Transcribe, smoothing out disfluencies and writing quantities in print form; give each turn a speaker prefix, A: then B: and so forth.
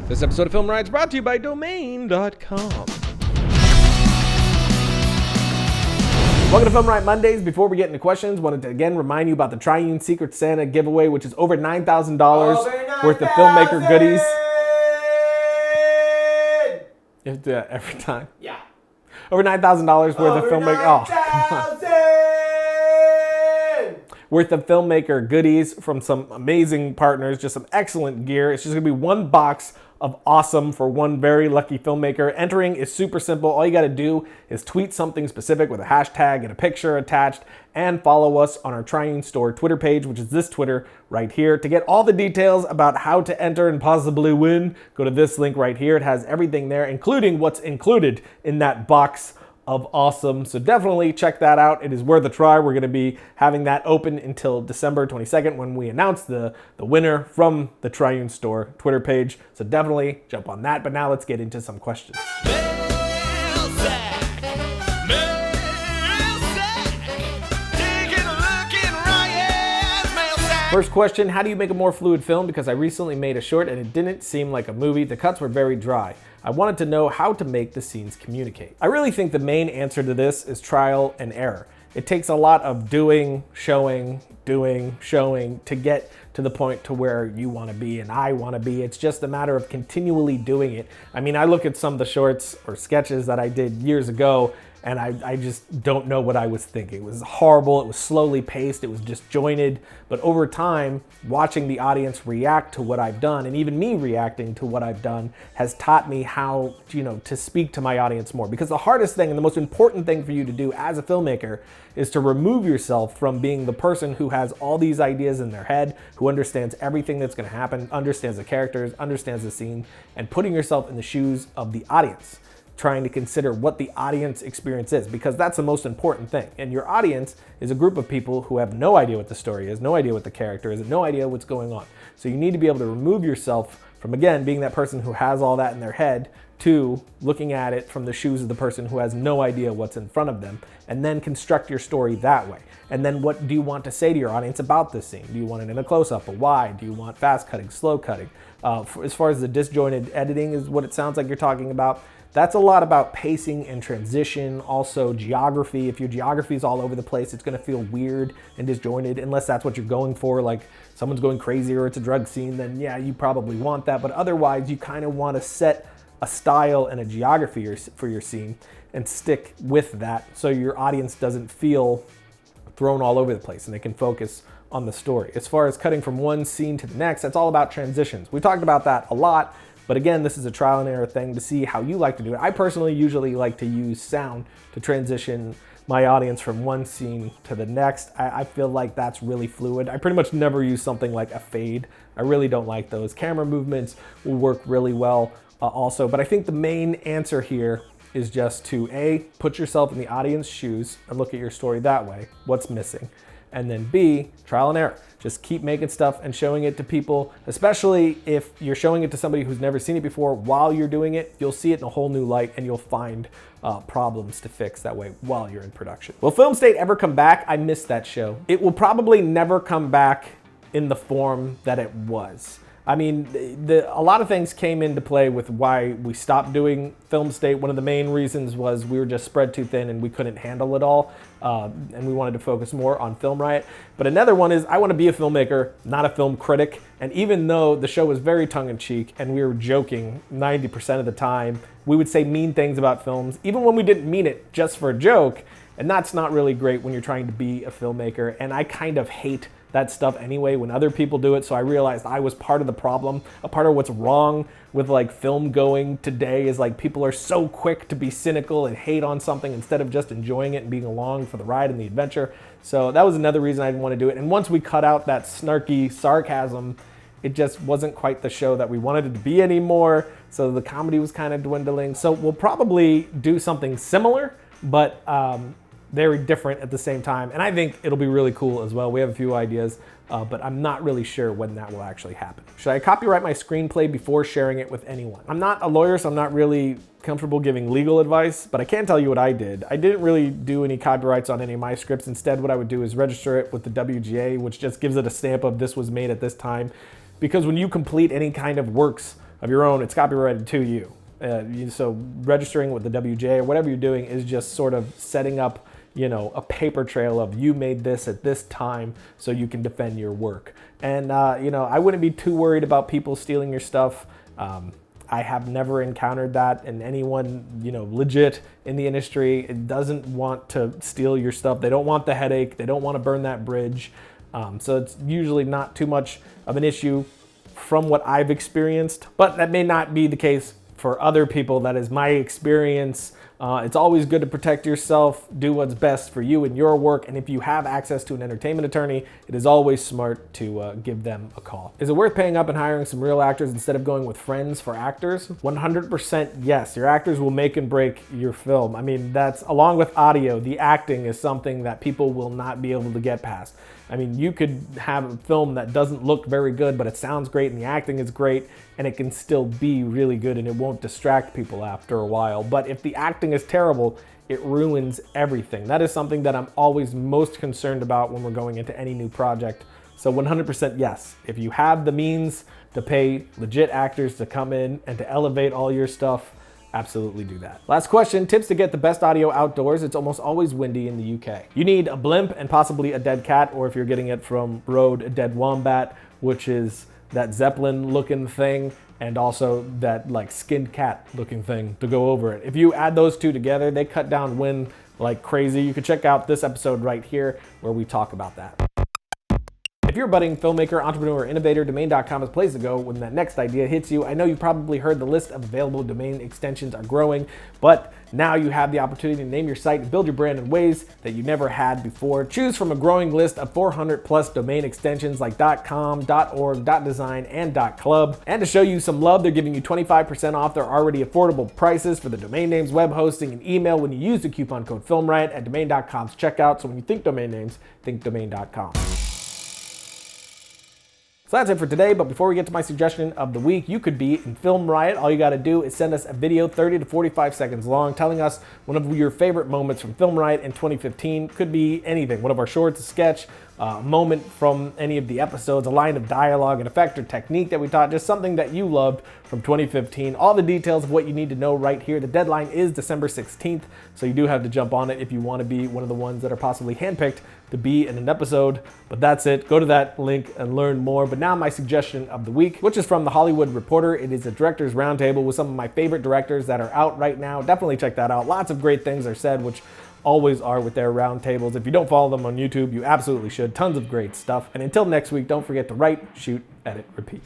A: This episode of Film Riot is brought to you by Domain.com. Welcome to Film Riot Mondays. Before we get into questions, wanted to again remind you about the Triune Secret Santa giveaway, which is over $9,000 worth of filmmaker goodies. You have to do that every time.
B: Yeah.
A: Over $9,000 worth of filmmaker. Oh, come on. Worth of filmmaker goodies from some amazing partners, just some excellent gear. It's just gonna be one box of awesome for one very lucky filmmaker. Entering is super simple. All you gotta do is tweet something specific with a hashtag and a picture attached, and follow us on our Triune Store Twitter page, which is this Twitter right here. To get all the details about how to enter and possibly win, go to this link right here. It has everything there, including what's included in that box of awesome. So definitely check that out. It is worth a try. We're going to be having that open until December 22nd when we announce the winner from the Triune Store Twitter page. So definitely jump on that. But now let's get into some questions. First question, how do you make a more fluid film? Because I recently made a short and it didn't seem like a movie. The cuts were very dry. I wanted to know how to make the scenes communicate. I really think the main answer to this is trial and error. It takes a lot of doing, showing to get to the point to where you want to be and I want to be. It's just a matter of continually doing it. I mean, I look at some of the shorts or sketches that I did years ago and I just don't know what I was thinking. It was horrible, it was slowly paced, it was disjointed, but over time, watching the audience react to what I've done, and even me reacting to what I've done, has taught me how, to speak to my audience more. Because the hardest thing and the most important thing for you to do as a filmmaker is to remove yourself from being the person who has all these ideas in their head, who understands everything that's gonna happen, understands the characters, understands the scene, and putting yourself in the shoes of the audience. Trying to consider what the audience experience is, because that's the most important thing. And your audience is a group of people who have no idea what the story is, no idea what the character is, and no idea what's going on. So you need to be able to remove yourself from, again, being that person who has all that in their head to looking at it from the shoes of the person who has no idea what's in front of them, and then construct your story that way. And then what do you want to say to your audience about this scene? Do you want it in a close-up, a wide? Do you want fast cutting, slow cutting? As far as the disjointed editing is what it sounds like you're talking about, that's a lot about pacing and transition, also geography. If your geography is all over the place, it's gonna feel weird and disjointed, unless that's what you're going for, like someone's going crazy or it's a drug scene, then yeah, you probably want that. But otherwise, you kind of want to set a style and a geography for your scene and stick with that so your audience doesn't feel thrown all over the place and they can focus on the story. As far as cutting from one scene to the next, that's all about transitions. We talked about that a lot. But again, this is a trial and error thing to see how you like to do it. I personally usually like to use sound to transition my audience from one scene to the next. I feel like that's really fluid. I pretty much never use something like a fade. I really don't like those. Camera movements will work really well also. But I think the main answer here is just to A, put yourself in the audience's shoes and look at your story that way. What's missing? And then B, trial and error. Just keep making stuff and showing it to people, especially if you're showing it to somebody who's never seen it before. While you're doing it, you'll see it in a whole new light and you'll find problems to fix that way while you're in production. Will Film State ever come back? I missed that show. It will probably never come back in the form that it was. I mean, a lot of things came into play with why we stopped doing Film State. One of the main reasons was we were just spread too thin and we couldn't handle it all. And we wanted to focus more on Film Riot. But another one is I want to be a filmmaker, not a film critic. And even though the show was very tongue-in-cheek and we were joking 90% of the time, we would say mean things about films, even when we didn't mean it, just for a joke. And that's not really great when you're trying to be a filmmaker. And I kind of hate that stuff anyway when other people do it. So I realized I was part of the problem. A part of what's wrong with like film going today is like people are so quick to be cynical and hate on something instead of just enjoying it and being along for the ride and the adventure. So that was another reason I didn't want to do it. And once we cut out that snarky sarcasm, it just wasn't quite the show that we wanted it to be anymore. So the comedy was kind of dwindling. So we'll probably do something similar, but very different at the same time. And I think it'll be really cool as well. We have a few ideas, but I'm not really sure when that will actually happen. Should I copyright my screenplay before sharing it with anyone? I'm not a lawyer, so I'm not really comfortable giving legal advice, but I can tell you what I did. I didn't really do any copyrights on any of my scripts. Instead, what I would do is register it with the WGA, which just gives it a stamp of this was made at this time. Because when you complete any kind of works of your own, it's copyrighted to you. So registering with the WJ or whatever you're doing is just sort of setting up, you know, a paper trail of you made this at this time so you can defend your work. And, you know, I wouldn't be too worried about people stealing your stuff. I have never encountered that, and anyone, you know, legit in the industry, it doesn't want to steal your stuff. They don't want the headache. They don't want to burn that bridge. So it's usually not too much of an issue from what I've experienced, but that may not be the case for other people. That is my experience. It's always good to protect yourself, do what's best for you and your work, and if you have access to an entertainment attorney, it is always smart to give them a call. Is it worth paying up and hiring some real actors instead of going with friends for actors? 100% yes. Your actors will make and break your film. I mean, that's, along with audio, the acting is something that people will not be able to get past. I mean, you could have a film that doesn't look very good, but it sounds great and the acting is great, and it can still be really good and it won't distract people after a while. But if the acting is terrible, it ruins everything. That is something that I'm always most concerned about when we're going into any new project. So 100% yes. If you have the means to pay legit actors to come in and to elevate all your stuff, absolutely do that. Last question, tips to get the best audio outdoors. It's almost always windy in the UK. You need a blimp and possibly a dead cat, or if you're getting it from Rode, a dead wombat, which is that Zeppelin looking thing, and also that like skinned cat looking thing to go over it. If you add those two together, they cut down wind like crazy. You can check out this episode right here where we talk about that. If you're a budding filmmaker, entrepreneur, or innovator, domain.com is a place to go when that next idea hits you. I know you probably heard the list of available domain extensions are growing, but now you have the opportunity to name your site and build your brand in ways that you never had before. Choose from a growing list of 400 plus domain extensions like .com, .org, .design, and .club. And to show you some love, they're giving you 25% off their already affordable prices for the domain names, web hosting, and email when you use the coupon code FilmRiot at domain.com's checkout. So when you think domain names, think domain.com. So that's it for today, but before we get to my suggestion of the week, you could be in FilmRiot. All you gotta do is send us a video 30 to 45 seconds long telling us one of your favorite moments from FilmRiot in 2015. Could be anything, one of our shorts, a sketch, a moment from any of the episodes, a line of dialogue, an effect or technique that we taught, just something that you loved from 2015. All the details of what you need to know right here. The deadline is December 16th, so you do have to jump on it if you want to be one of the ones that are possibly handpicked to be in an episode. But that's it. Go to that link and learn more. But now my suggestion of the week, which is from The Hollywood Reporter. It is a director's roundtable with some of my favorite directors that are out right now. Definitely check that out. Lots of great things are said, which always are with their roundtables. If you don't follow them on YouTube, you absolutely should. Tons of great stuff. And until next week, don't forget to write, shoot, edit, repeat.